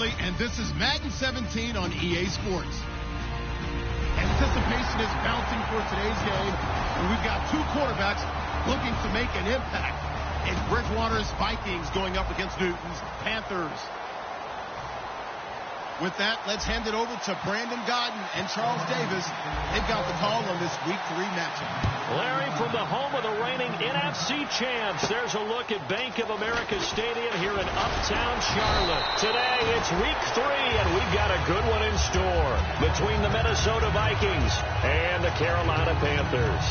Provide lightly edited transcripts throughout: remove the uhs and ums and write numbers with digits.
Stanley, and this is Madden 17 on EA Sports. Anticipation is mounting for today's game, and we've got two quarterbacks looking to make an impact. In Bridgewater's Vikings going up against Newton's Panthers. With that, let's hand it over to Brandon Godden and Charles Davis. They've got the call on this Week 3 matchup. Larry, from the home of the reigning NFC champs, there's a look at Bank of America Stadium here in Uptown Charlotte. Today, it's Week 3, and we've got a good one in store between the Minnesota Vikings and the Carolina Panthers.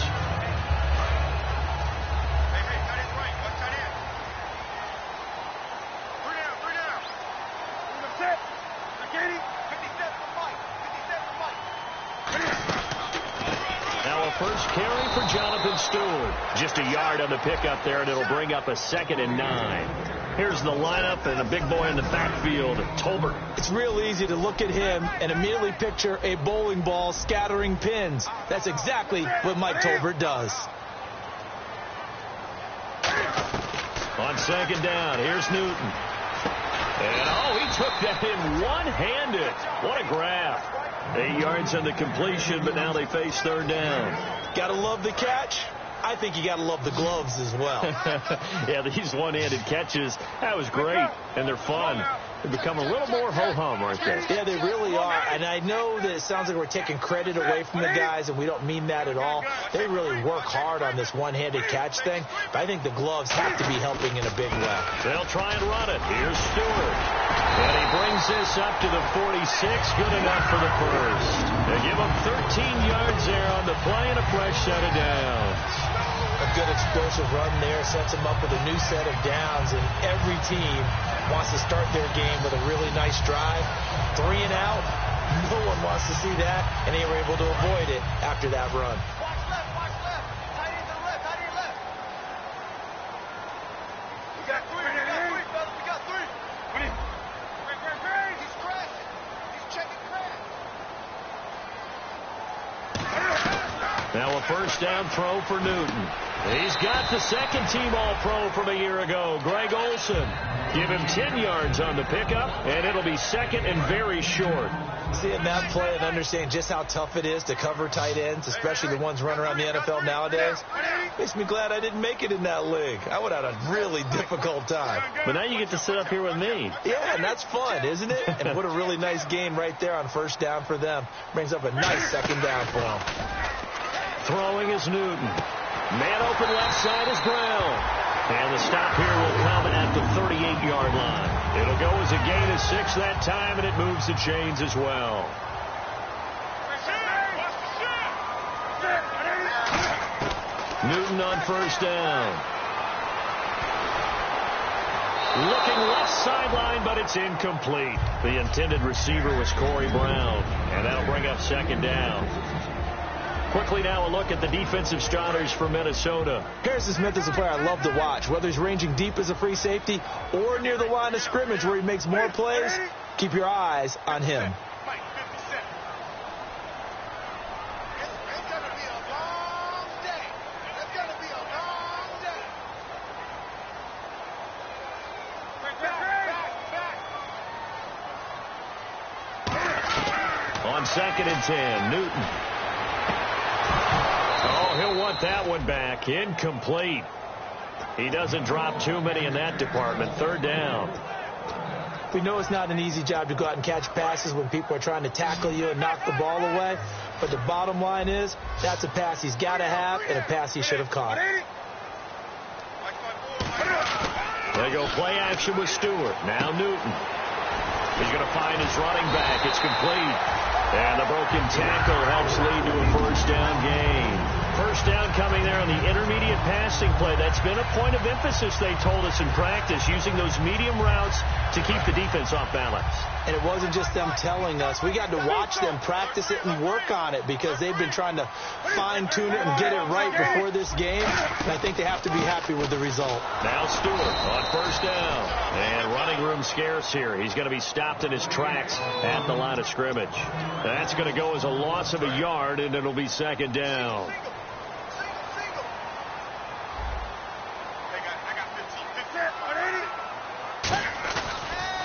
First carry for Jonathan Stewart. Just a yard on the pickup there, and it'll bring up a 2nd and 9. Here's the lineup and a big boy in the backfield, Tolbert. It's real easy to look at him and immediately picture a bowling ball scattering pins. That's exactly what Mike Tolbert does. On 2nd down, here's Newton. And, he took that in one-handed. What a grab. 8 yards on the completion, but now they face 3rd down. Gotta love the catch. I think you gotta love the gloves as well. Yeah, these one-handed catches, that was great, and they're fun. They become a little more ho-hum, aren't they? Yeah, they really are. And I know that it sounds like we're taking credit away from the guys, and we don't mean that at all. They really work hard on this one-handed catch thing, but I think the gloves have to be helping in a big way. They'll try and run it. Here's Stewart. And he brings this up to the 46. Good enough for the first. They give him 13 yards there on the play and a fresh set of downs. A good explosive run there sets them up with a new set of downs, and every team wants to start their game with a really nice drive. 3 and out. No one wants to see that, and they were able to avoid it after that run. Watch left. Tight end to the left. We got 3, fellas. We got 3. He's crashing. He's checking crash. Now a first down throw for Newton. He's got the 2nd-team All-Pro from a year ago, Greg Olsen. Give him 10 yards on the pickup, and it'll be 2nd and very short. Seeing that play and understanding just how tough it is to cover tight ends, especially the ones running around the NFL nowadays, makes me glad I didn't make it in that league. I would have had a really difficult time. But now you get to sit up here with me. Yeah, and that's fun, isn't it? And what a really nice game right there on first down for them. Brings up a nice 2nd down for them. Throwing is Newton. Man open left side is Brown. And the stop here will come at the 38-yard line. It'll go as a gain of 6 that time, and it moves the chains as well. Newton on first down. Looking left sideline, but it's incomplete. The intended receiver was Corey Brown, and that'll bring up 2nd down. Quickly now a look at the defensive starters for Minnesota. Harrison Smith is a player I love to watch. Whether he's ranging deep as a free safety or near the line of scrimmage where he makes more plays, keep your eyes on him. On 2nd and 10, Newton. He'll want that one back. Incomplete. He doesn't drop too many in that department. 3rd down. We know it's not an easy job to go out and catch passes when people are trying to tackle you and knock the ball away. But the bottom line is, that's a pass he's got to have and a pass he should have caught. They go play action with Stewart. Now Newton. He's going to find his running back. It's complete. And the broken tackle helps lead to a first down gain. First down coming there on the intermediate passing play. That's been a point of emphasis, they told us in practice, using those medium routes to keep the defense off balance. And it wasn't just them telling us. We got to watch them practice it and work on it because they've been trying to fine-tune it and get it right before this game. And I think they have to be happy with the result. Now Stewart on first down. And running room scarce here. He's going to be stopped in his tracks at the line of scrimmage. That's going to go as a loss of a yard, and it'll be 2nd down.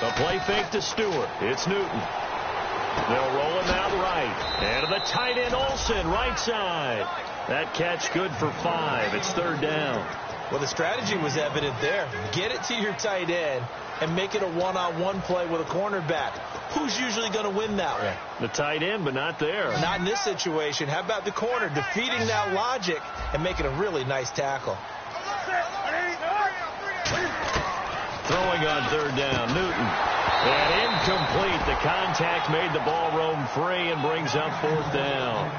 The Play fake to Stewart. It's Newton. They'll roll him out right. And to the tight end, Olsen, right side. That catch good for 5. It's 3rd down. Well, the strategy was evident there. Get it to your tight end and make it a one-on-one play with a cornerback. Who's usually going to win that one? The tight end, but not there. Not in this situation. How about the corner defeating that logic and making a really nice tackle? Throwing on 3rd down, Newton. And incomplete. The contact made the ball roam free and brings up 4th down.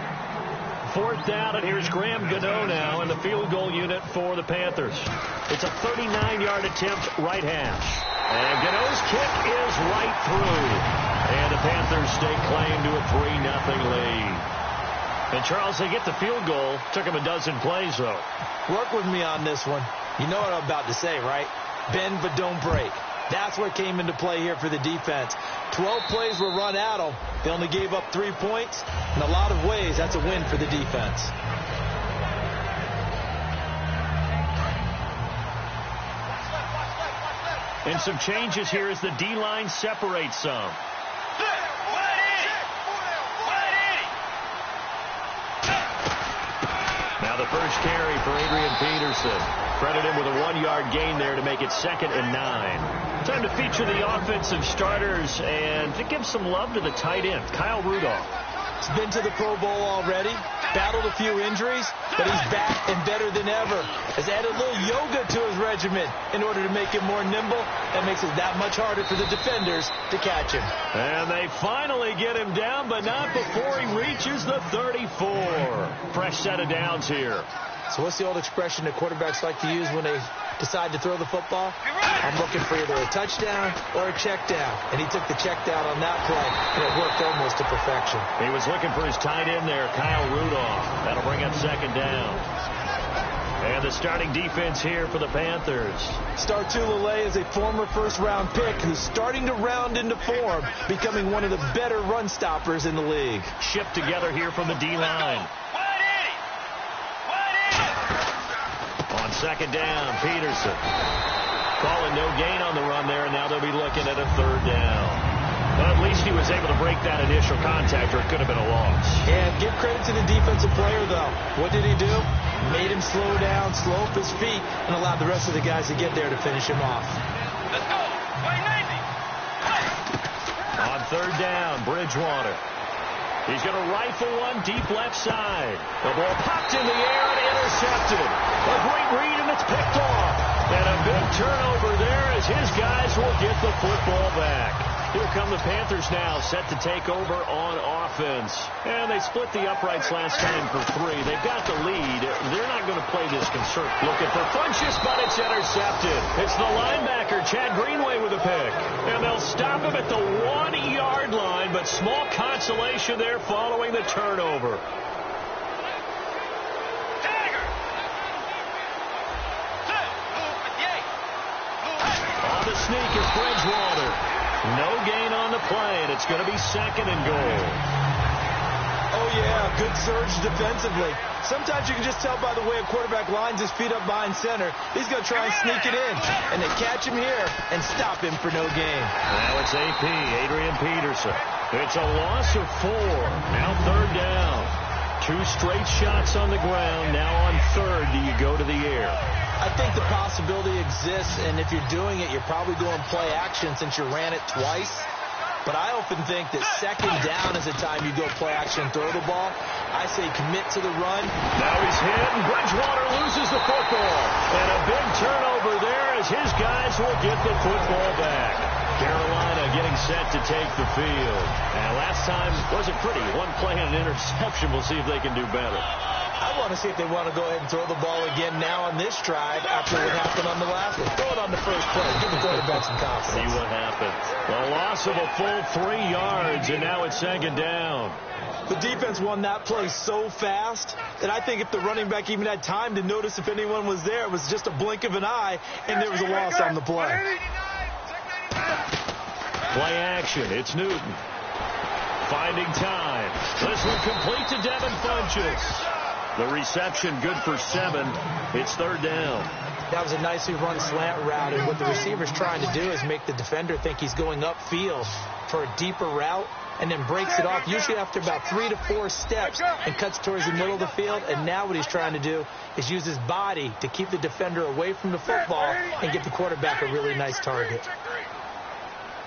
4th down, and here's Graham Gano now in the field goal unit for the Panthers. It's a 39-yard attempt, right hash. And Gano's kick is right through. And the Panthers stake claim to a 3-0 lead. And, Charles, they get the field goal. Took them a dozen plays, though. Work with me on this one. You know what I'm about to say, right? Bend but don't break. That's what came into play here for the defense. 12 plays were run at them. They only gave up 3 points. In a lot of ways, that's a win for the defense. And some changes here as the D-line separates some. Now the first carry for Adrian Peterson. Credit him with a 1-yard gain there to make it 2nd and 9. Time to feature the offensive starters and to give some love to the tight end, Kyle Rudolph. He's been to the Pro Bowl already, battled a few injuries, but he's back and better than ever. Has added a little yoga to his regimen in order to make him more nimble. That makes it that much harder for the defenders to catch him. And they finally get him down, but not before he reaches the 34. Fresh set of downs here. So what's the old expression that quarterbacks like to use when they decide to throw the football? I'm looking for either a touchdown or a check down. And he took the check down on that play, and it worked almost to perfection. He was looking for his tight end there, Kyle Rudolph. That'll bring up 2nd down. And the starting defense here for the Panthers. Startulele is a former first-round pick who's starting to round into form, becoming one of the better run stoppers in the league. Shipped together here from the D-line. On 2nd down, Peterson. Calling no gain on the run there, and now they'll be looking at a 3rd down. But at least he was able to break that initial contact, or it could have been a loss. And give credit to the defensive player, though. What did he do? Made him slow down, slow up his feet, and allowed the rest of the guys to get there to finish him off. Let's go. On 3rd down, Bridgewater. He's going to rifle one deep left side. The ball popped in the air and intercepted. A great read, and it's picked off. And a big turnover there as his guys will get the football back. Here come the Panthers now, set to take over on offense. And they split the uprights last time for 3. They've got the lead. They're not going to play this concern. Looking for Funchess, but it's intercepted. It's the linebacker, Chad Greenway, with a pick. And they'll stop him at the 1-yard line, but small consolation there following the turnover. On the sneak is Bridgewater. No gain on the play, and it's going to be 2nd and goal. Oh, yeah, good surge defensively. Sometimes you can just tell by the way a quarterback lines his feet up behind center. He's going to try and sneak it in, and they catch him here and stop him for no gain. Now it's AP, Adrian Peterson. It's a loss of 4. Now 3rd down. 2 straight shots on the ground. Now on 3rd, do you go to the air? I think the possibility exists, and if you're doing it, you're probably going play action since you ran it twice. But I often think that 2nd down is the time you go play action and throw the ball. I say commit to the run. Now he's hit, and Bridgewater loses the football. And a big turnover there as his guys will get the football back. Carolina getting set to take the field. And last time wasn't pretty. 1 play and an interception. We'll see if they can do better. I want to see if they want to go ahead and throw the ball again now on this drive after what happened on the last one. Throw it on the first play. Give the quarterback some confidence. See what happens. The loss of a full 3 yards, and now it's 2nd down. The defense won that play so fast that I think if the running back even had time to notice if anyone was there, it was just a blink of an eye, and there was a loss on the play. Play action. It's Newton. Finding time. This one complete to Devin Funchess. The reception good for 7. It's third down. That was a nicely run slant route, and what the receiver's trying to do is make the defender think he's going upfield for a deeper route, and then breaks it off, usually after about 3 to 4 steps, and cuts towards the middle of the field. And now what he's trying to do is use his body to keep the defender away from the football and get the quarterback a really nice target.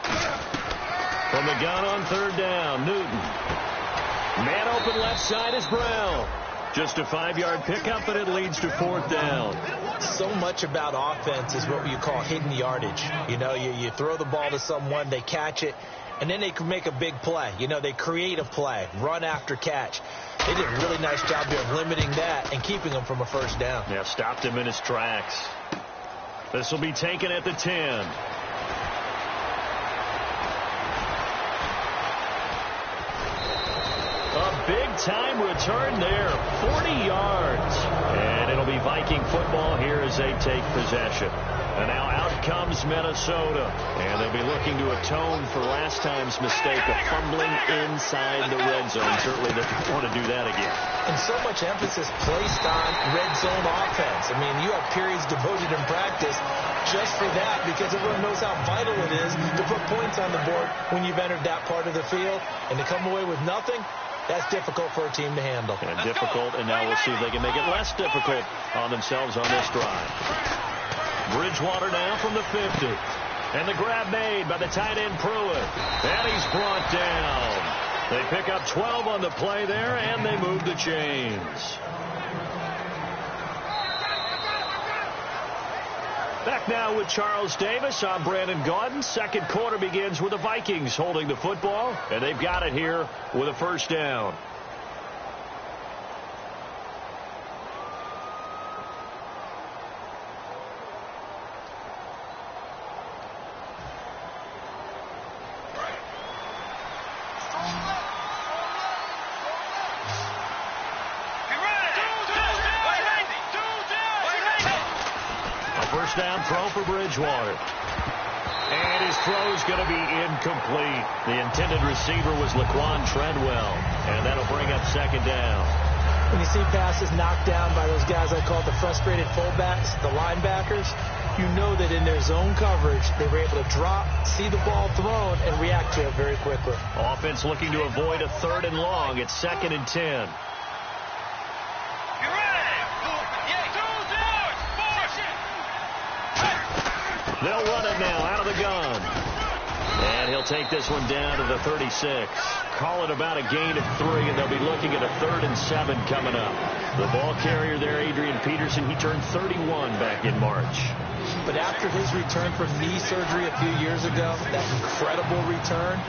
From the gun on third down, Newton. Man open left side is Brown. Just a 5-yard pickup, and it leads to fourth down. So much about offense is what you call hidden yardage. You know, you throw the ball to someone, they catch it, and then they can make a big play. You know, they create a play, run after catch. They did a really nice job there of limiting that and keeping him from a first down. Yeah, stopped him in his tracks. This will be taken at the 10. A big-time return there, 40 yards. And it'll be Viking football here as they take possession. And now out comes Minnesota. And they'll be looking to atone for last time's mistake of fumbling inside the red zone. Certainly they don't want to do that again. And so much emphasis placed on red zone offense. I mean, you have periods devoted in practice just for that, because everyone knows how vital it is to put points on the board when you've entered that part of the field. And to come away with nothing, that's difficult for a team to handle. And difficult, and now we'll see if they can make it less difficult on themselves on this drive. Bridgewater now from the 50. And the grab made by the tight end Pruitt. And he's brought down. They pick up 12 on the play there, and they move the chains. Back now with Charles Davis. I'm Brandon Gaudin. Second quarter begins with the Vikings holding the football, and they've got it here with a first down. Down throw for Bridgewater. And his throw's going to be incomplete. The intended receiver was Laquan Treadwell. And that'll bring up second down. When you see passes knocked down by those guys I call the frustrated fullbacks, the linebackers, you know that in their zone coverage, they were able to drop, see the ball thrown, and react to it very quickly. Offense looking to avoid a 3rd and long. It's 2nd and 10. They'll run it now out of the gun. And he'll take this one down to the 36. Call it about a gain of 3, and they'll be looking at a 3rd and 7 coming up. The ball carrier there, Adrian Peterson, he turned 31 back in March. But after his return from knee surgery a few years ago, that incredible return,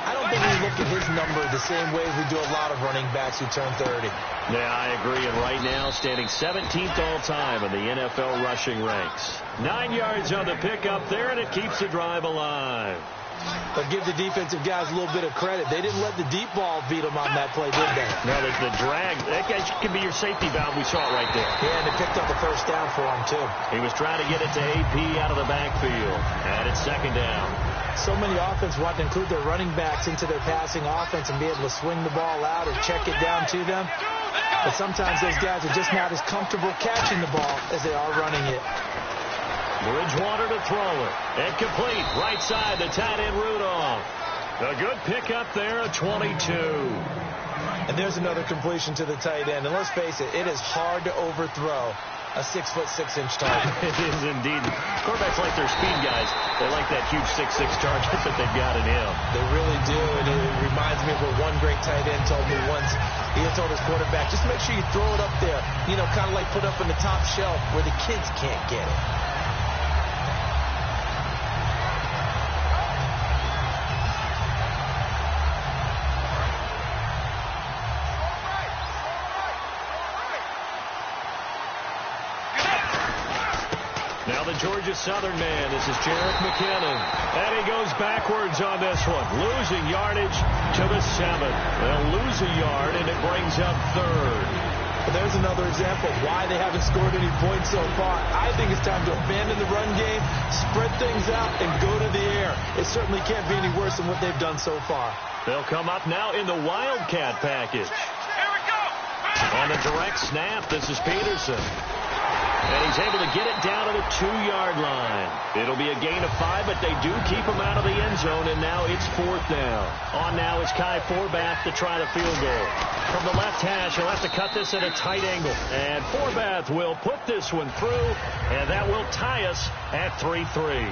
I don't think we look at his number the same way as we do a lot of running backs who turn 30. Yeah, I agree. And right now, standing 17th all-time in the NFL rushing ranks. 9 yards on the pickup there, and it keeps the drive alive. But give the defensive guys a little bit of credit. They didn't let the deep ball beat them on that play, did they? No, the drag, that guy can be your safety valve. We saw it right there. Yeah, and they picked up the first down for him, too. He was trying to get it to AP out of the backfield. And it's second down. So many offenses want to include their running backs into their passing offense and be able to swing the ball out or check it down to them. But sometimes those guys are just not as comfortable catching the ball as they are running it. Bridgewater to throw it. And complete. Right side, the tight end Rudolph. A good pickup there at 22. And there's another completion to the tight end. And let's face it, it is hard to overthrow a 6'6" target. It is indeed. Quarterbacks like their speed guys. They like that huge 6'6" target that they've got in him. They really do. And it reminds me of what one great tight end told me once. He told his quarterback, just make sure you throw it up there. You know, kind of like put up in the top shelf where the kids can't get it. Now the Georgia Southern man. This is Jerick McKinnon. And he goes backwards on this one. Losing yardage to the 7th. They'll lose a yard, and it brings up 3rd. But there's another example of why they haven't scored any points so far. I think it's time to abandon the run game, spread things out, and go to the air. It certainly can't be any worse than what they've done so far. They'll come up now in the Wildcat package. Here we go. On the direct snap, this is Peterson. And he's able to get it down to the 2-yard line. It'll be a gain of 5, but they do keep him out of the end zone, and now it's 4th down. On now is Kai Forbath to try the field goal. From the left hash, he'll have to cut this at a tight angle. And Forbath will put this one through, and that will tie us at 3-3.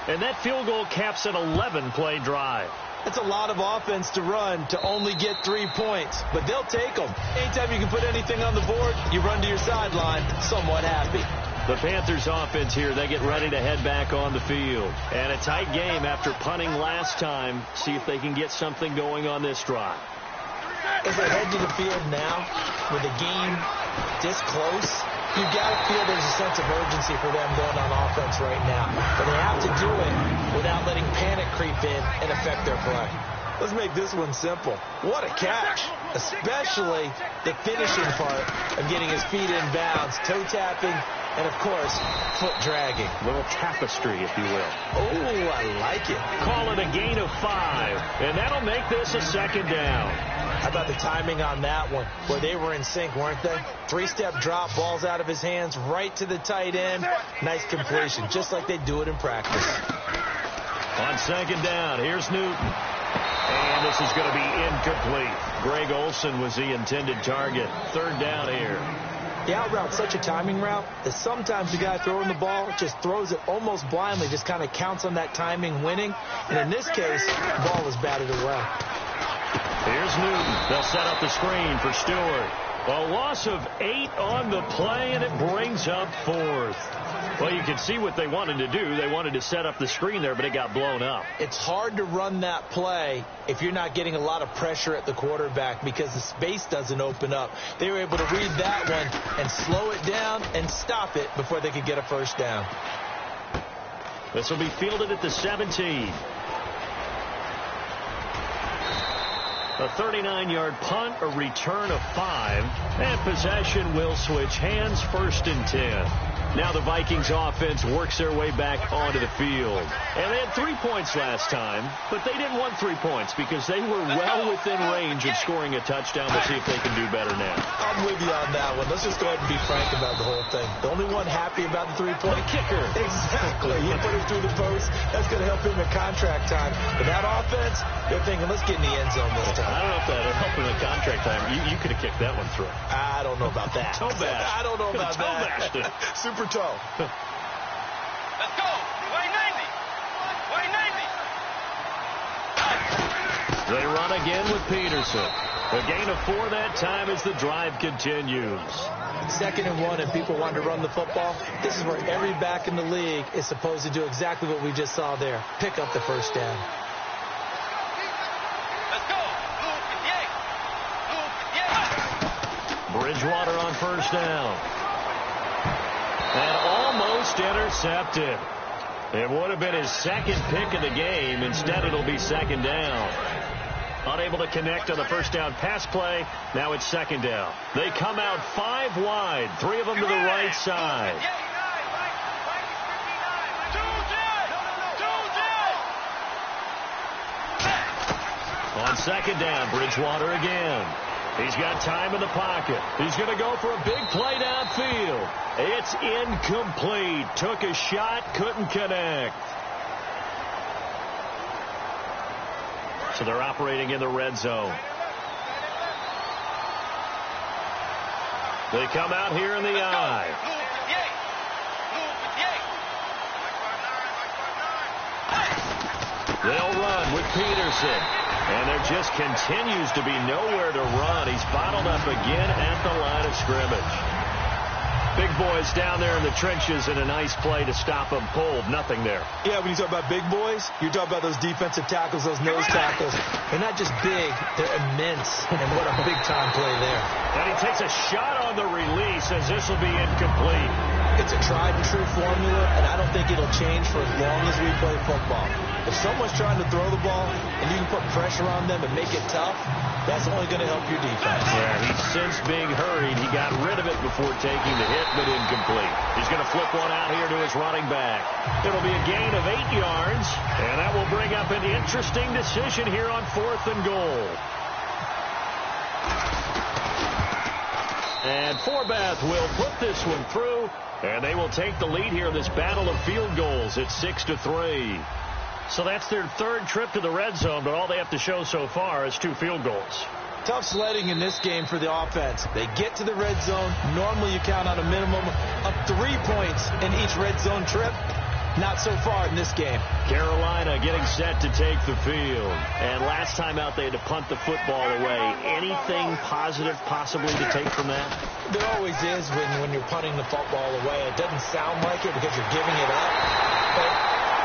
And that field goal caps an 11-play drive. It's a lot of offense to run to only get 3 points, but they'll take them. Anytime you can put anything on the board, you run to your sideline somewhat happy. The Panthers offense here, they get ready to head back on the field. And a tight game after punting last time. See if they can get something going on this drive. As they head to the field now, with the game this close, you've got to feel there's a sense of urgency for them going on offense right now. But they have to do it without letting panic creep in and affect their play. Let's make this one simple. What a catch, especially the finishing part of getting his feet in bounds, toe tapping, and, of course, foot dragging. Little tapestry, if you will. Oh, I like it. Call it a gain of 5, and that'll make this a 2nd down. How about the timing on that one, where they were in sync, weren't they? 3-step drop, balls out of his hands, right to the tight end. Nice completion, just like they do it in practice. On 2nd down, here's Newton. And this is going to be incomplete. Greg Olsen was the intended target. 3rd down here. The out route's such a timing route that sometimes the guy throwing the ball just throws it almost blindly, just kind of counts on that timing winning. And in this case, the ball was batted away. Here's Newton. They'll set up the screen for Stewart. A loss of 8 on the play, and it brings up 4th. Well, you can see what they wanted to do. They wanted to set up the screen there, but it got blown up. It's hard to run that play if you're not getting a lot of pressure at the quarterback because the space doesn't open up. They were able to read that one and slow it down and stop it before they could get a 1st down. This will be fielded at the 17. A 39-yard punt, a return of 5, and possession will switch hands, 1st and 10. Now the Vikings offense works their way back onto the field. And they had 3 points last time, but they didn't want 3 points because they were well within range of scoring a touchdown. Let's see if they can do better now. I'm with you on that one. Let's just go ahead and be frank about the whole thing. The only one happy about the 3-point kicker. Exactly. He put it through the post. That's going to help him in contract time. But that offense, they're thinking, let's get in the end zone this time. I don't know if that'll help him in contract time. You could have kicked that one through. I don't know about that. Toe bash. I don't know about that. Super toe. Let's go. 190. 190. They run again with Peterson. A gain of 4 that time as the drive continues. 2nd and 1, and people want to run the football. This is where every back in the league is supposed to do exactly what we just saw there. Pick up the 1st down. Let's go. Bridgewater on 1st down. And almost intercepted. It would have been his 2nd pick of the game. Instead, it'll be 2nd down. Unable to connect on the 1st down pass play. Now it's 2nd down. They come out 5 wide. 3 of them to the right side. On 2nd down, Bridgewater again. He's got time in the pocket. He's going to go for a big play downfield. It's incomplete. Took a shot, couldn't connect. So they're operating in the red zone. They come out here in the eye. They'll run with Peterson. And there just continues to be nowhere to run. He's bottled up again at the line of scrimmage. Big boys down there in the trenches in a nice play to stop him cold. Nothing there. Yeah, when you talk about big boys, you're talking about those defensive tackles, those nose tackles. They're not just big, they're immense. And what a big-time play there. And he takes a shot on the release as this will be incomplete. It's a tried-and-true formula, and I don't think it'll change for as long as we play football. If someone's trying to throw the ball and you can put pressure on them and make it tough, that's only going to help your defense. Yeah, he's since being hurried. He got rid of it before taking the hit, but incomplete. He's going to flip one out here to his running back. It'll be a gain of 8 yards, and that will bring up an interesting decision here on 4th and goal. And Forbath will put this one through, and they will take the lead here in this battle of field goals at 6-3. So that's their third trip to the red zone, but all they have to show so far is 2 field goals. Tough sledding in this game for the offense. They get to the red zone. Normally you count on a minimum of 3 points in each red zone trip. Not so far in this game. Carolina getting set to take the field. And last time out they had to punt the football away. Anything positive possibly to take from that? There always is when you're punting the football away. It doesn't sound like it because you're giving it up. But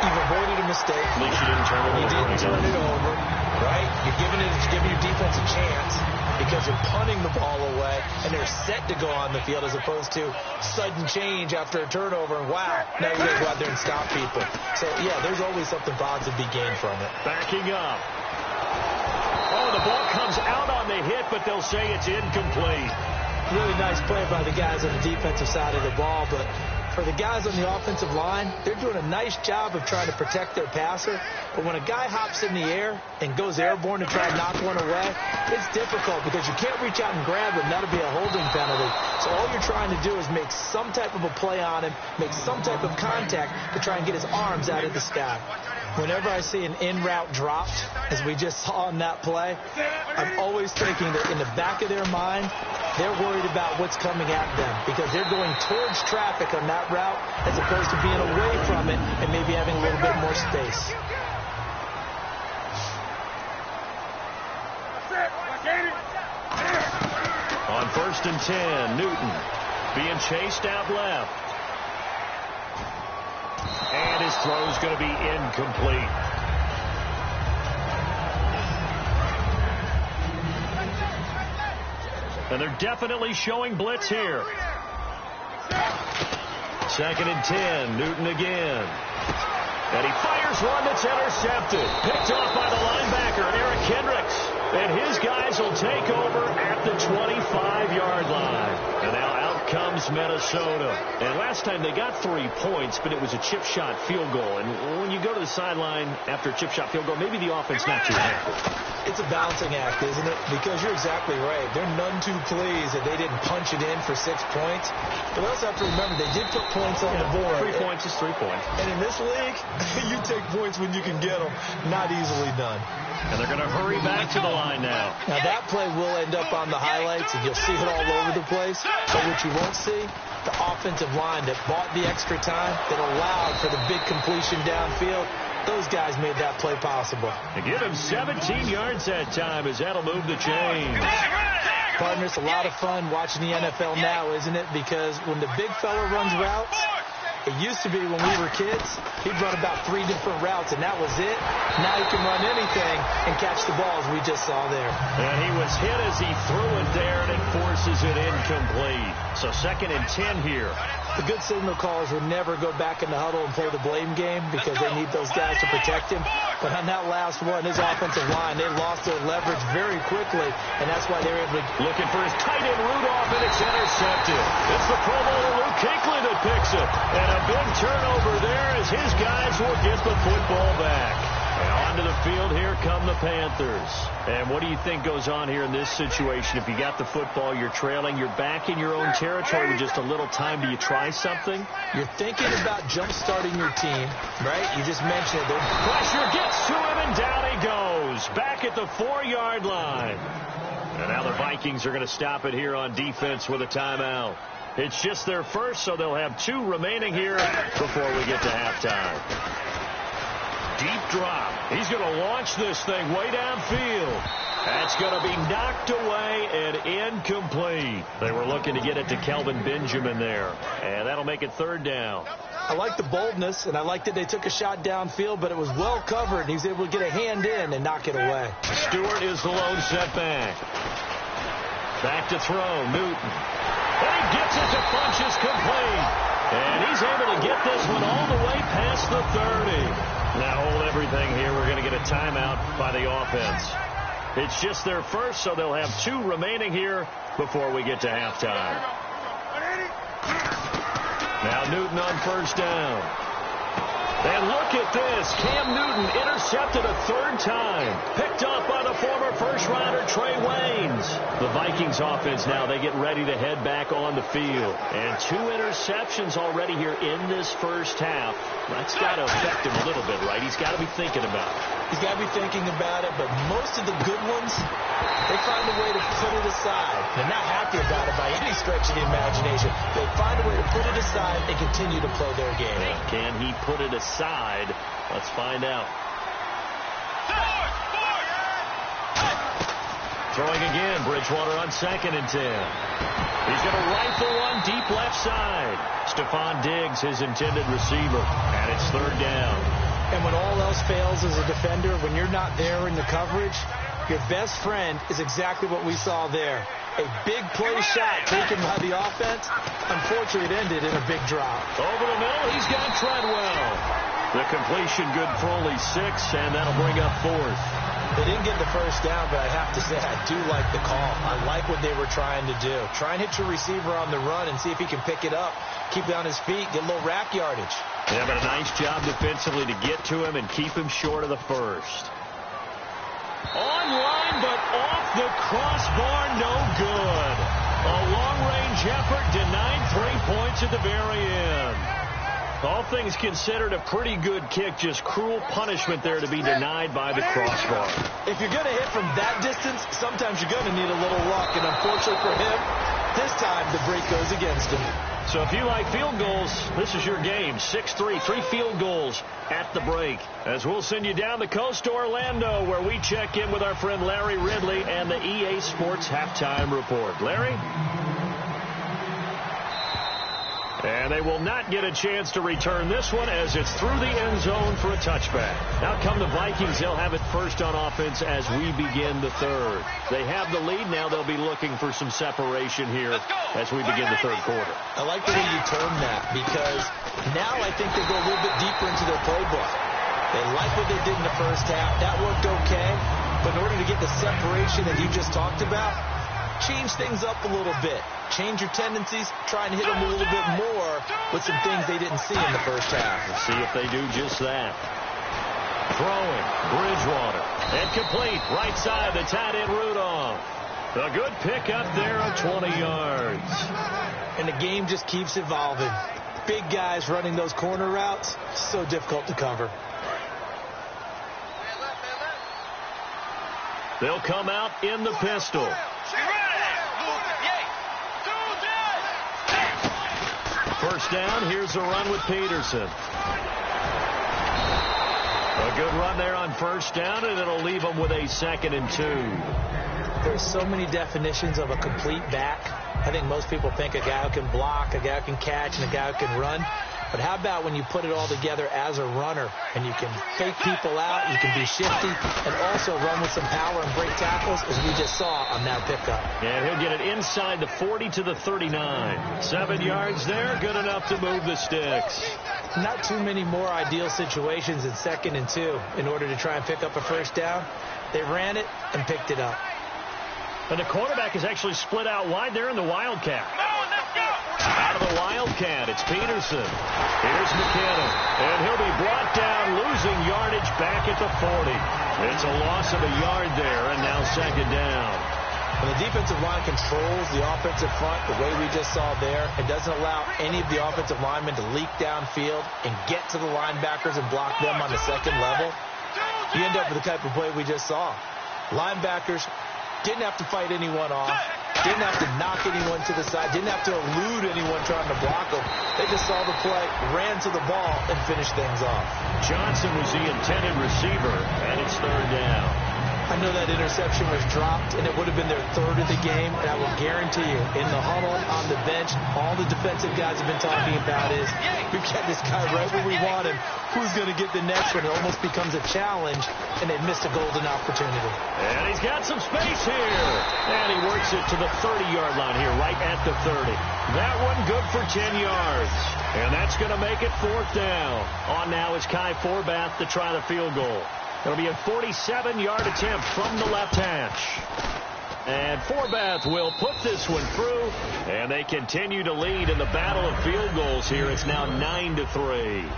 you've avoided a mistake. At least you didn't turn it over. You didn't turn it over, right? You're giving your defense a chance because you're punting the ball away and they're set to go on the field as opposed to sudden change after a turnover. And wow, now you got to go out there and stop people. So, yeah, there's always something positive to be gained from it. Backing up. Oh, the ball comes out on the hit, but they'll say it's incomplete. Really nice play by the guys on the defensive side of the ball, but for the guys on the offensive line, they're doing a nice job of trying to protect their passer. But when a guy hops in the air and goes airborne to try and knock one away, it's difficult because you can't reach out and grab him. That'll be a holding penalty. So all you're trying to do is make some type of a play on him, make some type of contact to try and get his arms out of the sky. Whenever I see an in-route dropped, as we just saw in that play, I'm always thinking that in the back of their mind, they're worried about what's coming at them because they're going towards traffic on that route as opposed to being away from it and maybe having a little bit more space. On 1st and 10, Newton being chased out left. And his throw's going to be incomplete. And they're definitely showing blitz here. 2nd and 10, Newton again. And he fires one that's intercepted. Picked off by the linebacker, Eric Kendricks. And his guys will take over at the 25-yard line. And now out comes Minnesota. And last time they got 3 points, but it was a chip shot field goal. And when you go to the sideline after a chip shot field goal, maybe the offense not too happy. It's a balancing act, isn't it? Because you're exactly right. They're none too pleased that they didn't punch it in for 6 points. But we also have to remember they did put points on the board. 3 points is 3 points. And in this league, you take points when you can get them. Not easily done. And they're going to hurry back to the line now. Now that play will end up on the highlights, and you'll see it all over the place. But what you won't see, the offensive line that bought the extra time, that allowed for the big completion downfield, those guys made that play possible. They give him 17 yards that time as that'll move the chains. Partner, it's a lot of fun watching the NFL now, isn't it? Because when the big fella runs routes, it used to be when we were kids, he'd run about 3 different routes, and that was it. Now he can run anything and catch the balls we just saw there. And he was hit as he threw it there, and it forces it incomplete. So 2nd and 10 here. The good signal callers would never go back in the huddle and play the blame game because they need those guys to protect him. But on that last one, his offensive line, they lost their leverage very quickly, and that's why they were able to... Looking for his tight end Rudolph, and it's intercepted. It's the Pro Bowler Luke Kuechly that picks it. And a big turnover there as his guys will get the football back. And onto the field, here come the Panthers. And what do you think goes on here in this situation? If you got the football, you're trailing, you're back in your own territory with just a little time. Do you try something? You're thinking about jump-starting your team, right? You just mentioned it. Pressure gets to him, and down he goes. Back at the 4-yard line. And now the Vikings are going to stop it here on defense with a timeout. It's just their first, so they'll have 2 remaining here before we get to halftime. Deep drop. He's going to launch this thing way downfield. That's going to be knocked away and incomplete. They were looking to get it to Kelvin Benjamin there. And that'll make it 3rd down. I like the boldness, and I like that they took a shot downfield, but it was well covered, and he was able to get a hand in and knock it away. Stewart is the lone setback. Back to throw, Newton. And he gets it to Funchess complete. And he's able to get this one all the way past the 30. Now hold everything here. We're going to get a timeout by the offense. It's just their first, so they'll have 2 remaining here before we get to halftime. Now Newton on 1st down. And look at this. Cam Newton intercepted a third time. Picked up by the former first-rounder Trey Waynes. The Vikings offense now, they get ready to head back on the field. And 2 interceptions already here in this first half. That's got to affect him a little bit, right? He's got to be thinking about it. He's got to be thinking about it, but most of the good ones, they find a way to put it aside. They're not happy about it by any stretch of the imagination. They find a way to put it aside and continue to play their game. Can he put it aside? Let's find out. Throwing again, Bridgewater on 2nd and 10. He's going to rifle one deep left side. Stephon Diggs, his intended receiver, and it's 3rd down. And when all else fails as a defender, when you're not there in the coverage, your best friend is exactly what we saw there. A big play shot taken by the offense. Unfortunately, it ended in a big drop. Over the middle, he's got Treadwell. The completion good for only 6, and that'll bring up 4th. They didn't get the first down, but I have to say I do like the call. I like what they were trying to do. Try and hit your receiver on the run and see if he can pick it up, keep it on his feet, get a little rack yardage. Yeah, but a nice job defensively to get to him and keep him short of the first. Online, but off the crossbar, no good. A long-range effort denied 3 points at the very end. All things considered, a pretty good kick, just cruel punishment there to be denied by the crossbar. If you're going to hit from that distance, sometimes you're going to need a little luck, and unfortunately for him, this time the break goes against him. So if you like field goals, this is your game. 6-3, 3 field goals at the break. As we'll send you down the coast to Orlando, where we check in with our friend Larry Ridley and the EA Sports Halftime Report. Larry? And they will not get a chance to return this one as it's through the end zone for a touchback. Out come the Vikings. They'll have it first on offense as we begin the 3rd. They have the lead. Now they'll be looking for some separation here as we begin the 3rd quarter. I like the way you term that because now I think they go a little bit deeper into their playbook. They like what they did in the first half. That worked okay. But in order to get the separation that you just talked about, change things up a little bit. Change your tendencies. Try and hit them a little bit more with some things they didn't see in the first half. We'll see if they do just that. Throwing. Bridgewater. And complete. Right side, the tight end Rudolph. A good pick up there of 20 yards. And the game just keeps evolving. Big guys running those corner routes, so difficult to cover. They'll come out in the pistol. First down, here's a run with Peterson. A good run there on first down, and it'll leave them with a 2nd and 2. There's so many definitions of a complete back. I think most people think a guy who can block, a guy who can catch, and a guy who can run. But how about when you put it all together as a runner and you can fake people out, you can be shifty, and also run with some power and break tackles, as we just saw on that pickup. And he'll get it inside the 40 to the 39. 7 yards there, good enough to move the sticks. Not too many more ideal situations in 2nd and 2 in order to try and pick up a first down. They ran it and picked it up. And the quarterback is actually split out wide there in the Wildcat. Out of the Wildcat, it's Peterson. Here's McKinnon. And he'll be brought down, losing yardage back at the 40. It's a loss of a yard there, and now 2nd down. When the defensive line controls the offensive front the way we just saw there, it doesn't allow any of the offensive linemen to leak downfield and get to the linebackers and block them on the 2nd level. You end up with the type of play we just saw. Linebackers didn't have to fight anyone off, didn't have to knock anyone to the side, didn't have to elude anyone trying to block them. They just saw the play, ran to the ball, and finished things off. Johnson was the intended receiver, and it's 3rd down. I know that interception was dropped, and it would have been their 3rd of the game, and I will guarantee you, in the huddle, on the bench, all the defensive guys have been talking about is, we've got this guy right where we want him. Who's going to get the next one? It almost becomes a challenge, and they've missed a golden opportunity. And he's got some space here. And he works it to the 30-yard line here, right at the 30. That one good for 10 yards. And that's going to make it 4th down. On now is Kai Forbath to try the field goal. It'll be a 47-yard attempt from the left hash. And Forbath will put this one through, and they continue to lead in the battle of field goals here. It's now 9-3.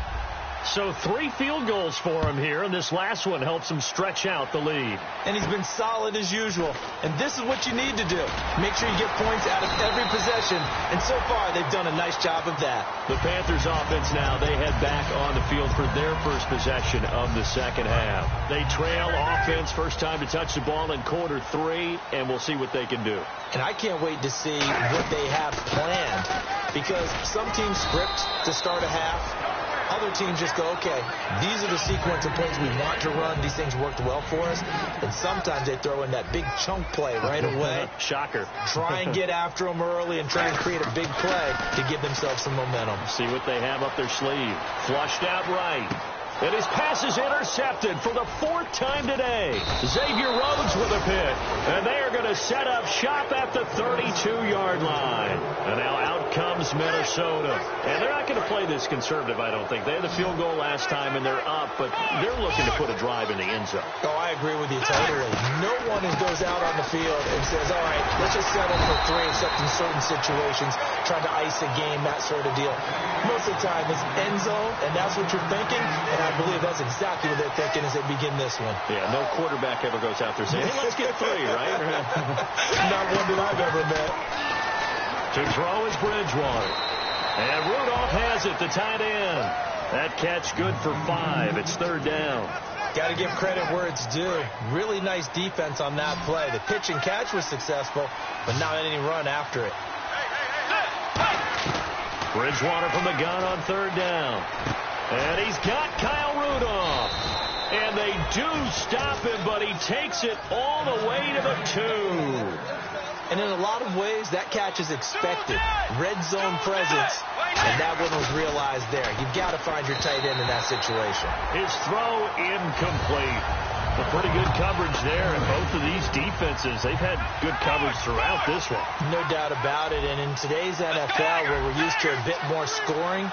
So 3 field goals for him here, and this last one helps him stretch out the lead. And he's been solid as usual. And this is what you need to do. Make sure you get points out of every possession. And so far, they've done a nice job of that. The Panthers offense now, they head back on the field for their first possession of the second half. They trail offense, first time to touch the ball in quarter 3, and we'll see what they can do. And I can't wait to see what they have planned, because some teams script to start a half. Other teams just go, okay, these are the sequence of plays we want to run. These things worked well for us. And sometimes they throw in that big chunk play right away. Shocker. Try and get after them early and try and create a big play to give themselves some momentum. See what they have up their sleeve. Flushed out right. And his pass is intercepted for the 4th time today. Xavier Rhodes with a pick. And they are going to set up shop at the 32-yard line. And now out comes Minnesota. And they're not going to play this conservative, I don't think. They had the field goal last time, and they're up, but they're looking to put a drive in the end zone. Oh, I agree with you totally. No one goes out on the field and says, all right, let's just settle for 3, except in certain situations, trying to ice a game, that sort of deal. Most of the time, it's end zone, and that's what you're thinking, and I believe that's exactly what they're thinking as they begin this one. Yeah, no quarterback ever goes out there saying, hey, let's get 3, right? Not one that I've ever met. To throw is Bridgewater. And Rudolph has it, the tight end. That catch good for 5. It's 3rd down. Got to give credit where it's due. Really nice defense on that play. The pitch and catch was successful, but not any run after it. Bridgewater from the gun on 3rd down. And he's got Kyle Rudolph. And they do stop him, but he takes it all the way to the 2. And in a lot of ways, that catch is expected. Red zone presence, and that one was realized there. You've got to find your tight end in that situation. His throw incomplete. A pretty good coverage there, and both of these defenses, they've had good coverage throughout this one. No doubt about it, and in today's NFL, where we're used to a bit more scoring,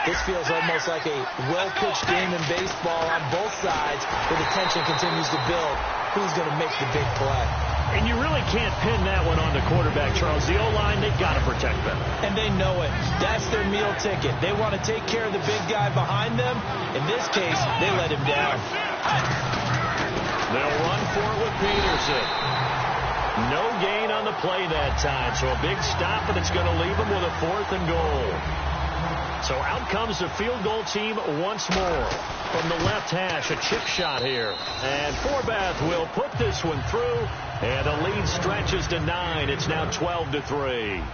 this feels almost like a well-pitched game in baseball on both sides, where the tension continues to build. Who's going to make the big play? And you really can't pin that one on the quarterback, Charles. The O-line, they've got to protect them. And they know it. That's their meal ticket. They want to take care of the big guy behind them. In this case, they let him down. They'll run for it with Peterson. No gain on the play that time, so a big stop, and it's going to leave them with a 4th and goal. So out comes the field goal team once more. From the left hash, a chip shot here. And Forbath will put this one through, and the lead stretches to 9. It's now 12-3.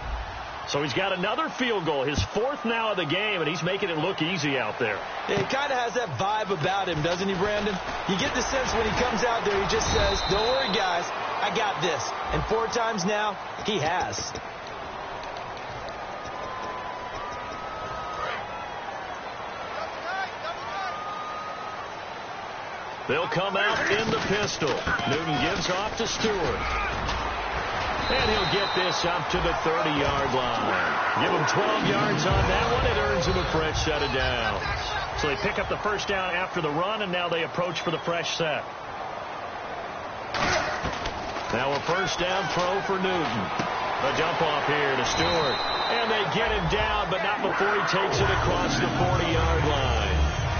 So he's got another field goal, his 4th now of the game, and he's making it look easy out there. Yeah, he kind of has that vibe about him, doesn't he, Brandon? You get the sense when he comes out there, he just says, don't worry, guys, I got this. And 4 times now, he has. They'll come out in the pistol. Newton gives off to Stewart. And he'll get this up to the 30-yard line. Give him 12 yards on that one. It earns him a fresh set of downs. So they pick up the first down after the run, and now they approach for the fresh set. Now a first down throw for Newton. A dump off here to Stewart. And they get him down, but not before he takes it across the 40-yard line.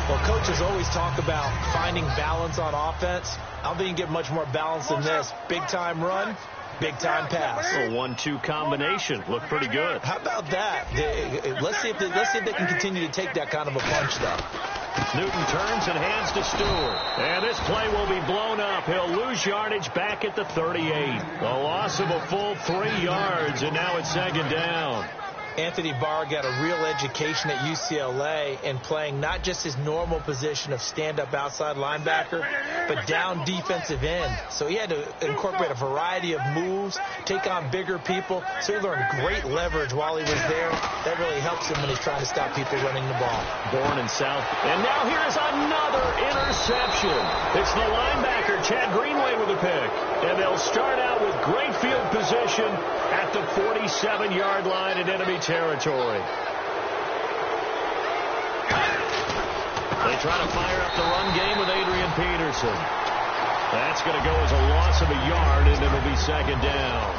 Well, coaches always talk about finding balance on offense. I don't think you can get much more balance than this. Big-time run, big-time pass. A 1-2 combination. Looked pretty good. How about that? Let's see if they can continue to take that kind of a punch, though. Newton turns and hands to Stewart. And this play will be blown up. He'll lose yardage back at the 38. A loss of a full 3 yards, and now it's 2nd down. Anthony Barr got a real education at UCLA in playing not just his normal position of stand-up outside linebacker, but down defensive end. So he had to incorporate a variety of moves, take on bigger people. So he learned great leverage while he was there. That really helps him when he's trying to stop people running the ball. Born in South. And now here's another interception. It's the linebacker, Chad Greenway, with a pick. And they'll start out with great field position at the 47-yard line in enemy territory. They try to fire up the run game with Adrian Peterson. That's going to go as a loss of a yard, and it'll be 2nd down.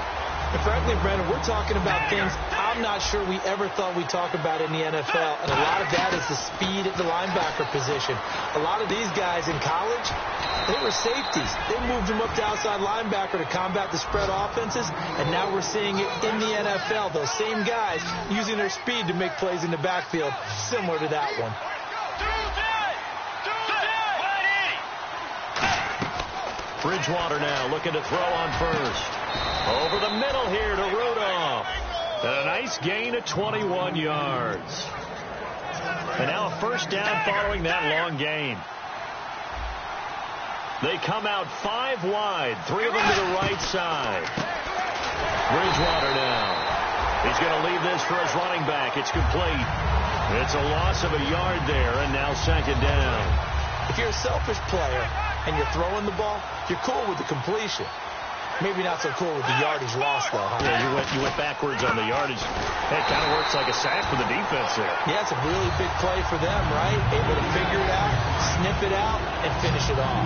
And frankly, Brandon, we're talking about things I'm not sure we ever thought we'd talk about in the NFL, and a lot of that is the speed at the linebacker position. A lot of these guys in college, they were safeties. They moved them up to outside linebacker to combat the spread offenses, and now we're seeing it in the NFL. Those same guys using their speed to make plays in the backfield, similar to that one. Bridgewater now looking to throw on first. Over the middle here to Rudolph. And a nice gain of 21 yards. And now a first down following that long gain. They come out 5 wide, 3 of them to the right side. Bridgewater now. He's going to leave this for his running back. It's complete. It's a loss of a yard there, and now second down. If you're a selfish player and you're throwing the ball, you're cool with the completion. Maybe not so cool with the yardage loss, though, huh? Yeah, you went backwards on the yardage. It kind of works like a sack for the defense there. Yeah, it's a really big play for them, right? Able to figure it out, snip it out, and finish it off.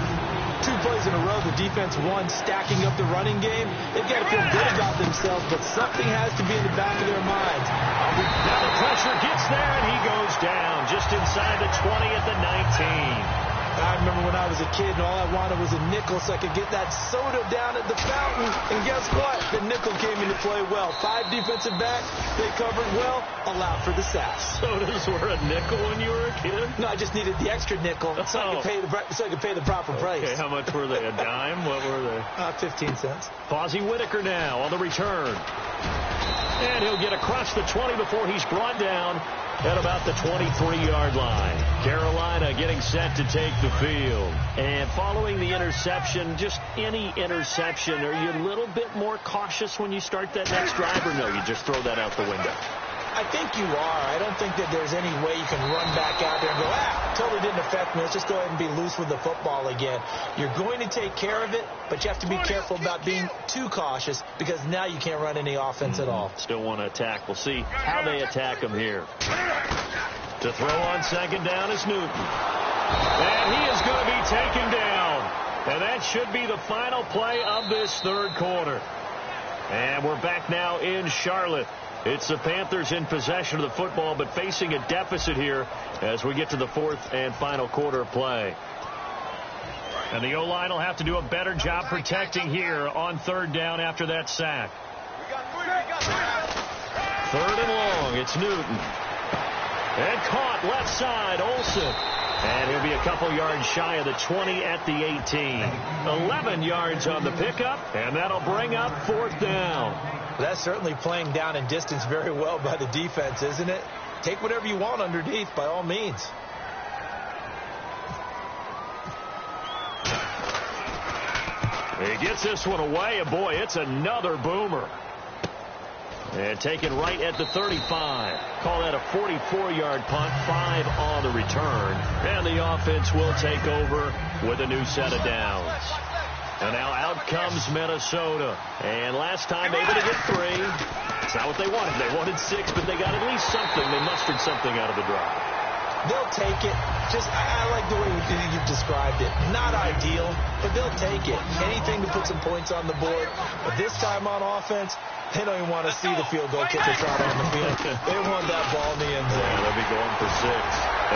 2 plays in a row, the defense won, stacking up the running game. They've got to feel good about themselves, but something has to be in the back of their minds. Now the pressure gets there, and he goes down just inside the 20 at the 19. I remember when I was a kid and all I wanted was a nickel so I could get that soda down at the fountain. And guess what? The nickel came into play well. 5 defensive backs. They covered well. Allowed for the sacks. Sodas were a nickel when you were a kid? No, I just needed the extra nickel so I could pay the proper price. Okay, how much were they? A dime? What were they? 15 cents. Posey Whitaker now on the return. And he'll get across the 20 before he's brought down at about the 23-yard line. Carolina getting set to take the field. And following the interception, just any interception, are you a little bit more cautious when you start that next drive, or no, you just throw that out the window? I think you are. I don't think that there's any way you can run back out there and go, totally didn't affect me. Let's just go ahead and be loose with the football again. You're going to take care of it, but you have to be careful about being too cautious because now you can't run any offense at all. Still want to attack. We'll see how they attack him here. To throw on second down is Newton. And he is going to be taken down. And that should be the final play of this third quarter. And we're back now in Charlotte. It's the Panthers in possession of the football, but facing a deficit here as we get to the fourth and final quarter of play. And the O-line will have to do a better job protecting here on third down after that sack. Third and long, it's Newton. And caught left side, Olsen. And he'll be a couple yards shy of the 20 at the 18. 11 yards on the pickup, and that'll bring up fourth down. That's certainly playing down in distance very well by the defense, isn't it? Take whatever you want underneath, by all means. He gets this one away, and boy, it's another boomer. And taken right at the 35. Call that a 44-yard punt, 5 on the return. And the offense will take over with a new set of downs. And now out comes Minnesota. And last time able to get 3. It's not what they wanted. They wanted 6, but they got at least something. They mustered something out of the drive. They'll take it. I like the way you've described it. Not ideal, but they'll take it. Anything to put some points on the board. But this time on offense, they don't even want to see the field goal kicker trot on the field. They want that ball in the end zone. Yeah, they'll be going for 6.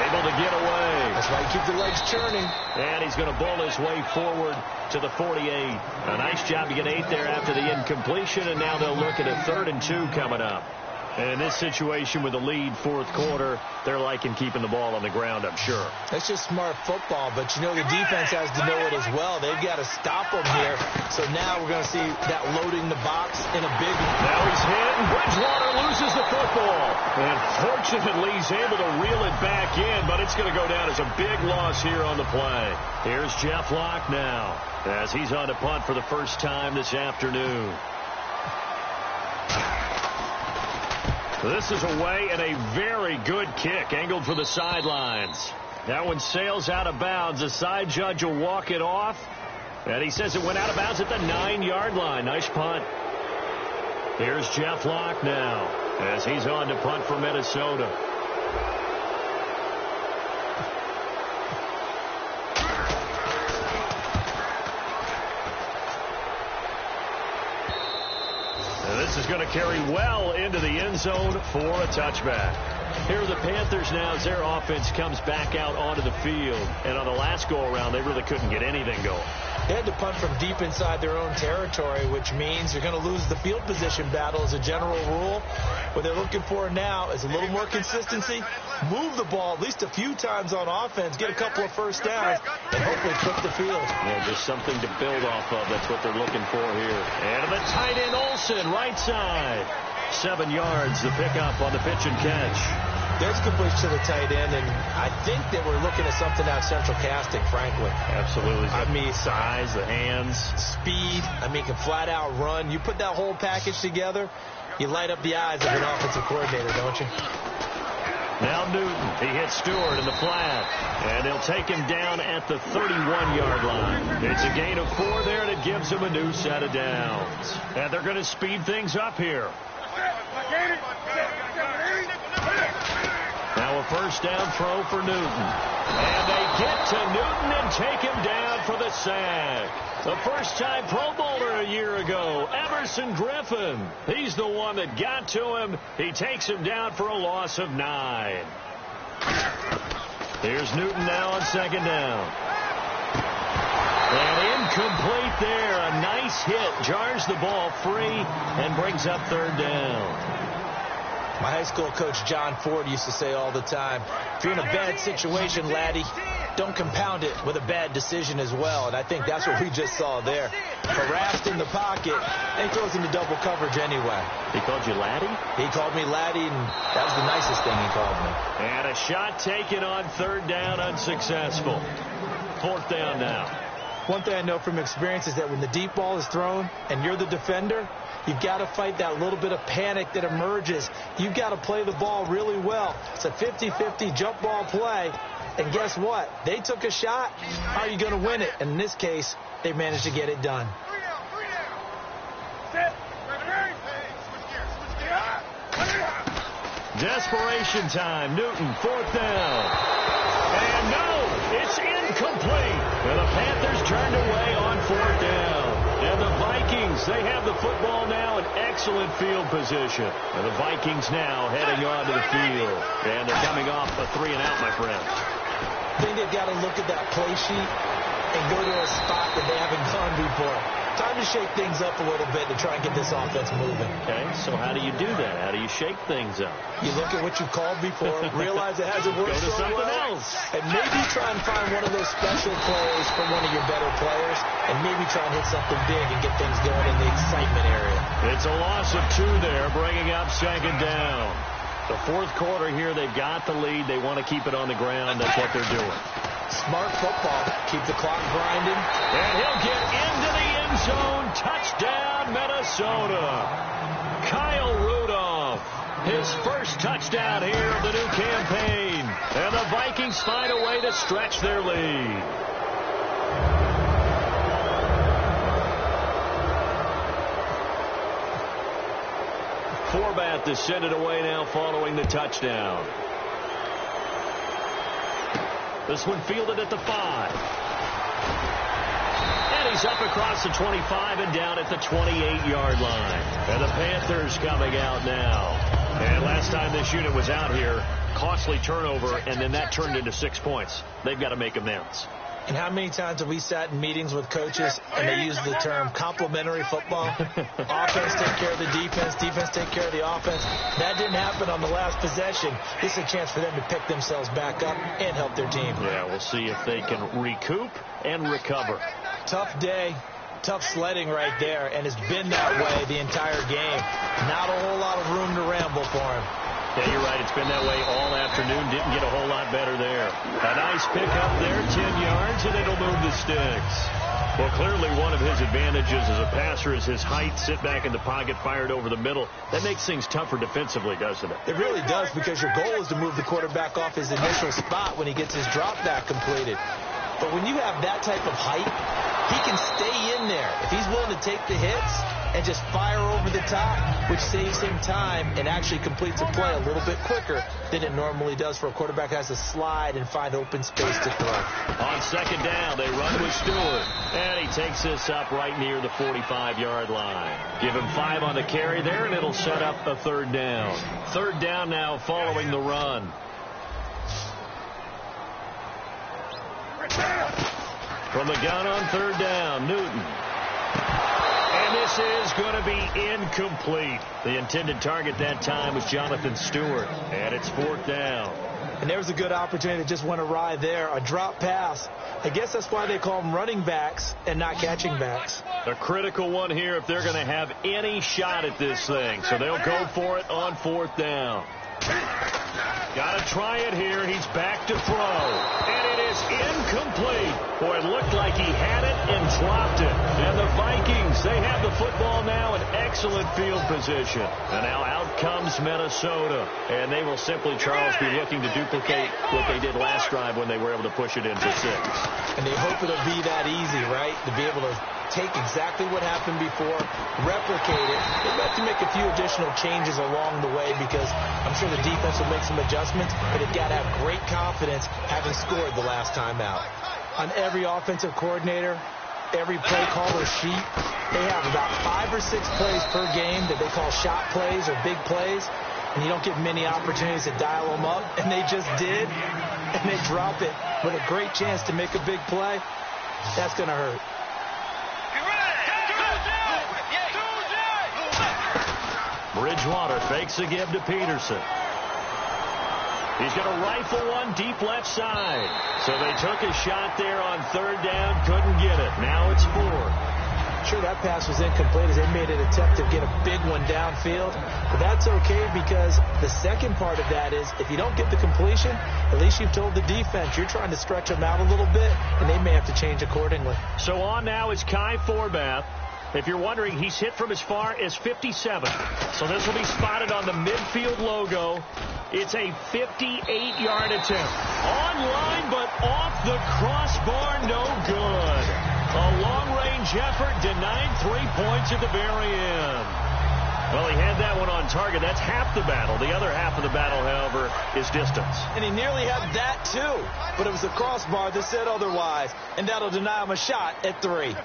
Able to get away. That's why you keep the legs churning. And he's going to bowl his way forward to the 48. A nice job to get 8 there after the incompletion, and now they'll look at a 3rd and 2 coming up. And in this situation with the lead fourth quarter, they're liking keeping the ball on the ground, I'm sure. That's just smart football, but you know the defense has to know it as well. They've got to stop them here. So now we're going to see that loading the box in a big one. Now he's hit, and Bridgewater loses the football. And fortunately, he's able to reel it back in, but it's going to go down as a big loss here on the play. Here's Jeff Locke now as he's on to punt for the first time this afternoon. This is away and a very good kick angled for the sidelines. That one sails out of bounds. The side judge will walk it off. And he says it went out of bounds at the 9-yard line. Nice punt. Here's Jeff Locke now as he's on to punt for Minnesota. This to carry well into the end zone for a touchback. Here are the Panthers now as their offense comes back out onto the field. And on the last go-around, they really couldn't get anything going. They had to punt from deep inside their own territory, which means you're going to lose the field position battle as a general rule. What they're looking for now is a little more consistency, move the ball at least a few times on offense, get a couple of first downs, and hopefully flip the field. Yeah, just something to build off of. That's what they're looking for here. And the tight end Olsen, right side. 7 yards, the pickup on the pitch and catch. There's completion to the tight end, and I think they were looking at something out of central casting, frankly. Absolutely. I mean, size, the hands. Speed. I mean, can flat out run. You put that whole package together, you light up the eyes of an offensive coordinator, don't you? Now Newton. He hits Stewart in the flat, and they'll take him down at the 31-yard line. It's a gain of 4 there, and it gives him a new set of downs. And they're going to speed things up here. Now a first down throw for Newton. And they get to Newton and take him down for the sack. The first-time Pro Bowler a year ago, Everson Griffin. He's the one that got to him. He takes him down for a loss of 9. Here's Newton now on second down. And incomplete there. A nice hit. Jars the ball free and brings up third down. My high school coach, John Ford, used to say all the time, if you're in a bad situation, laddie, don't compound it with a bad decision as well. And I think that's what we just saw there. Harassed in the pocket, and he throws into double coverage anyway. He called you laddie? He called me laddie, and that was the nicest thing he called me. And a shot taken on third down, unsuccessful. Fourth down now. One thing I know from experience is that when the deep ball is thrown and you're the defender, you've got to fight that little bit of panic that emerges. You've got to play the ball really well. It's a 50-50 jump ball play. And guess what? They took a shot. How are you going to win it? And in this case, they managed to get it done. Desperation time. Newton, fourth down. And no, it's incomplete. And the Panthers turned away on fourth down. And the Vikings, they have the football now in excellent field position. And the Vikings now heading onto the field. And they're coming off a 3-and-out, my friend. I think they've got to look at that play sheet and go to a spot that they haven't gone before. Time to shake things up a little bit to try and get this offense moving. Okay, so how do you do that? How do you shake things up? You look at what you called before, realize it hasn't worked so well, and maybe try and find one of those special plays from one of your better players, and maybe try and hit something big and get things going in the excitement area. It's a loss of 2 there, bringing up second down. The fourth quarter here, they've got the lead. They want to keep it on the ground. That's what they're doing. Smart football. Keep the clock grinding. And he'll get into the end zone. Touchdown, Minnesota. Kyle Rudolph. His first touchdown here of the new campaign. And the Vikings find a way to stretch their lead. Forbat to send it away now following the touchdown. This one fielded at the 5. And he's up across the 25 and down at the 28-yard line. And the Panthers coming out now. And last time this unit was out here, costly turnover, and then that turned into 6 points. They've got to make amends. And how many times have we sat in meetings with coaches and they use the term complementary football? Offense take care of the defense, defense take care of the offense. That didn't happen on the last possession. This is a chance for them to pick themselves back up and help their team. Yeah, we'll see if they can recoup and recover. Tough day, tough sledding right there, and it's been that way the entire game. Not a whole lot of room to ramble for him. Yeah, you're right. It's been that way all afternoon. Didn't get a whole lot better there. A nice pickup there, 10 yards, and it'll move the sticks. Well, clearly one of his advantages as a passer is his height. Sit back in the pocket, fired over the middle. That makes things tougher defensively, doesn't it? It really does, because your goal is to move the quarterback off his initial spot when he gets his drop back completed. But when you have that type of height, he can stay in there. If he's willing to take the hits, and just fire over the top, which saves him time and actually completes a play a little bit quicker than it normally does for a quarterback who has to slide and find open space to throw. On second down, they run with Stewart, and he takes this up right near the 45-yard line. Give him 5 on the carry there, and it'll set up a third down. Third down now following the run. From the gun on third down, Newton. And this is going to be incomplete. The intended target that time was Jonathan Stewart, and it's fourth down. And there was a good opportunity that just went awry there, a drop pass. I guess that's why they call them running backs and not catching backs. A critical one here if they're going to have any shot at this thing. So they'll go for it on fourth down. Got to try it here. He's back to throw. And it is incomplete. Boy, it looked like he had it and dropped it. And the Vikings, they have the football now in excellent field position. And now out comes Minnesota. And they will simply, Charles, be looking to duplicate what they did last drive when they were able to push it into 6. And they hope it'll be that easy, right? To be able to take exactly what happened before, replicate it. They've got to make a few additional changes along the way because I'm sure the defense will make some adjustments, but they've got to have great confidence having scored the last time out. On every offensive coordinator, every play caller sheet, they have about 5 or 6 plays per game that they call shot plays or big plays, and you don't get many opportunities to dial them up, and they just did, and they drop it with a great chance to make a big play. That's going to hurt. Bridgewater fakes a give to Peterson. He's going to rifle one deep left side. So they took a shot there on third down, couldn't get it. Now it's 4. Sure, that pass was incomplete as they made an attempt to get a big one downfield. But that's okay because the second part of that is if you don't get the completion, at least you've told the defense you're trying to stretch them out a little bit, and they may have to change accordingly. So on now is Kai Forbath. If you're wondering, he's hit from as far as 57. So this will be spotted on the midfield logo. It's a 58-yard attempt. On line, but off the crossbar, no good. A long-range effort denied 3 points at the very end. Well, he had that one on target. That's half the battle. The other half of the battle, however, is distance. And he nearly had that, too. But it was the crossbar that said otherwise. And that'll deny him a shot at 3.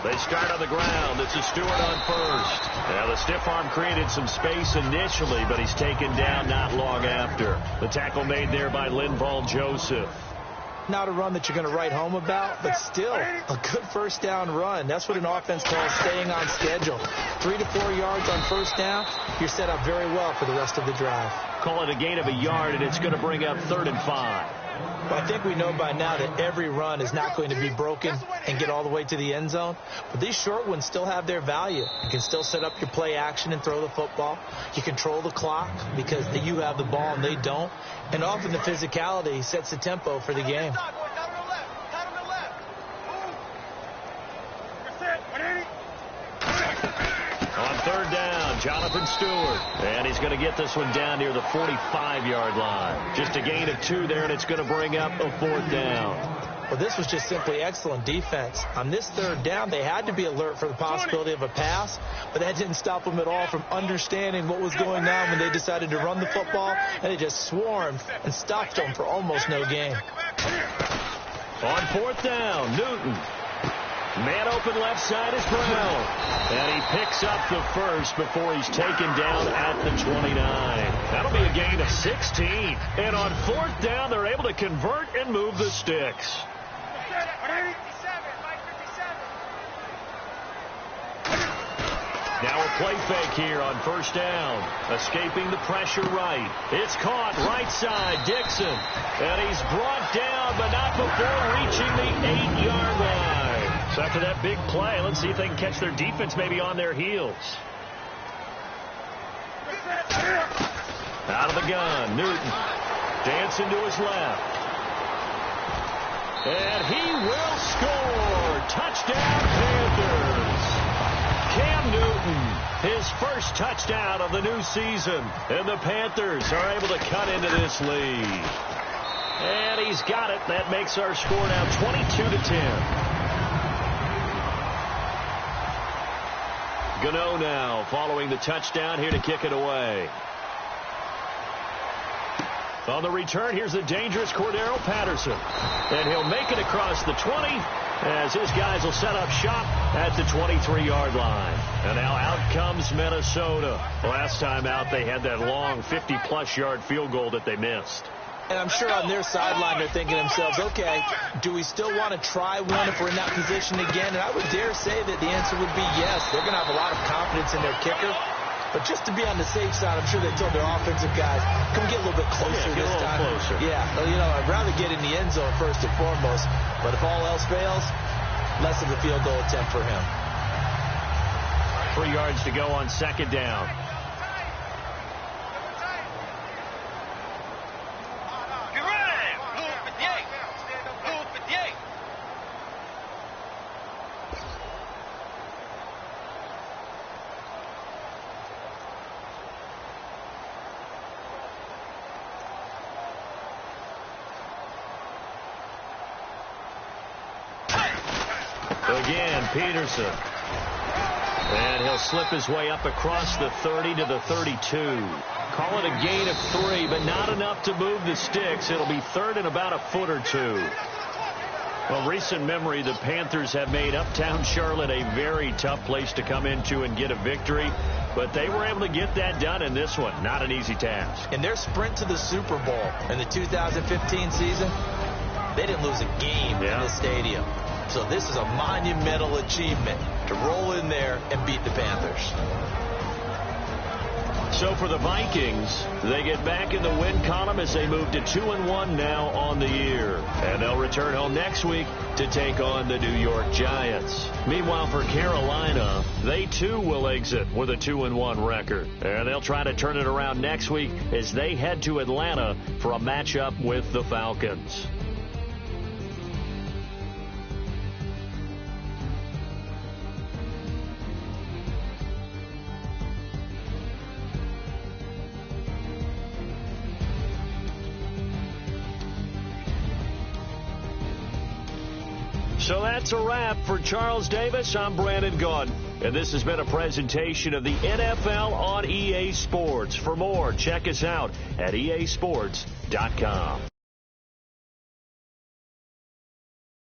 They start on the ground. It's a Stewart on first. Now, the stiff arm created some space initially, but he's taken down not long after. The tackle made there by Linval Joseph. Not a run that you're going to write home about, but still a good first down run. That's what an offense calls staying on schedule. 3 to 4 yards on first down, you're set up very well for the rest of the drive. Call it a gain of a yard, and it's going to bring up 3rd and 5. Well, I think we know by now that every run is not going to be broken and get all the way to the end zone. But these short ones still have their value. You can still set up your play action and throw the football. You control the clock because you have the ball and they don't. And often the physicality sets the tempo for the game. On third down, Jonathan Stewart. And he's going to get this one down near the 45-yard line. Just a gain of 2 there, and it's going to bring up a 4th down. Well, this was just simply excellent defense. On this third down, they had to be alert for the possibility of a pass, but that didn't stop them at all from understanding what was going on when they decided to run the football, and they just swarmed and stopped them for almost no gain. On 4th down, Newton. Man open left side is Brown. And he picks up the first before he's taken down at the 29. That'll be a gain of 16. And on 4th down, they're able to convert and move the sticks. Now a play fake here on first down. Escaping the pressure right. It's caught right side, Dixon. And he's brought down, but not before reaching the 8-yard line. So after that big play, let's see if they can catch their defense maybe on their heels. Out of the gun, Newton. Dancing to his left. And he will score. Touchdown, Panthers. Cam Newton, his first touchdown of the new season. And the Panthers are able to cut into this lead. And he's got it. That makes our score now 22-10. Gano now following the touchdown here to kick it away. On the return, here's the dangerous Cordero Patterson. And he'll make it across the 20 as his guys will set up shop at the 23-yard line. And now out comes Minnesota. Last time out, they had that long 50-plus yard field goal that they missed. And I'm sure on their sideline they're thinking to themselves, okay, do we still want to try one if we're in that position again? And I would dare say that the answer would be yes. They're going to have a lot of confidence in their kicker. But just to be on the safe side, I'm sure they told their offensive guys, can we get a little bit closer this time? Closer. Yeah, I'd rather get in the end zone first and foremost. But if all else fails, less of a field goal attempt for him. 3 yards to go on second down. Again, Peterson. And he'll slip his way up across the 30 to the 32. Call it a gain of 3, but not enough to move the sticks. It'll be third and about a foot or two. Well, recent memory, the Panthers have made uptown Charlotte a very tough place to come into and get a victory. But they were able to get that done in this one. Not an easy task. In their sprint to the Super Bowl in the 2015 season, they didn't lose a game in the stadium. So this is a monumental achievement to roll in there and beat the Panthers. So for the Vikings, they get back in the win column as they move to 2-1 now on the year. And they'll return home next week to take on the New York Giants. Meanwhile, for Carolina, they too will exit with a 2-1 record. And they'll try to turn it around next week as they head to Atlanta for a matchup with the Falcons. So that's a wrap. For Charles Davis, I'm Brandon Gaudin. And this has been a presentation of the NFL on EA Sports. For more, check us out at easports.com.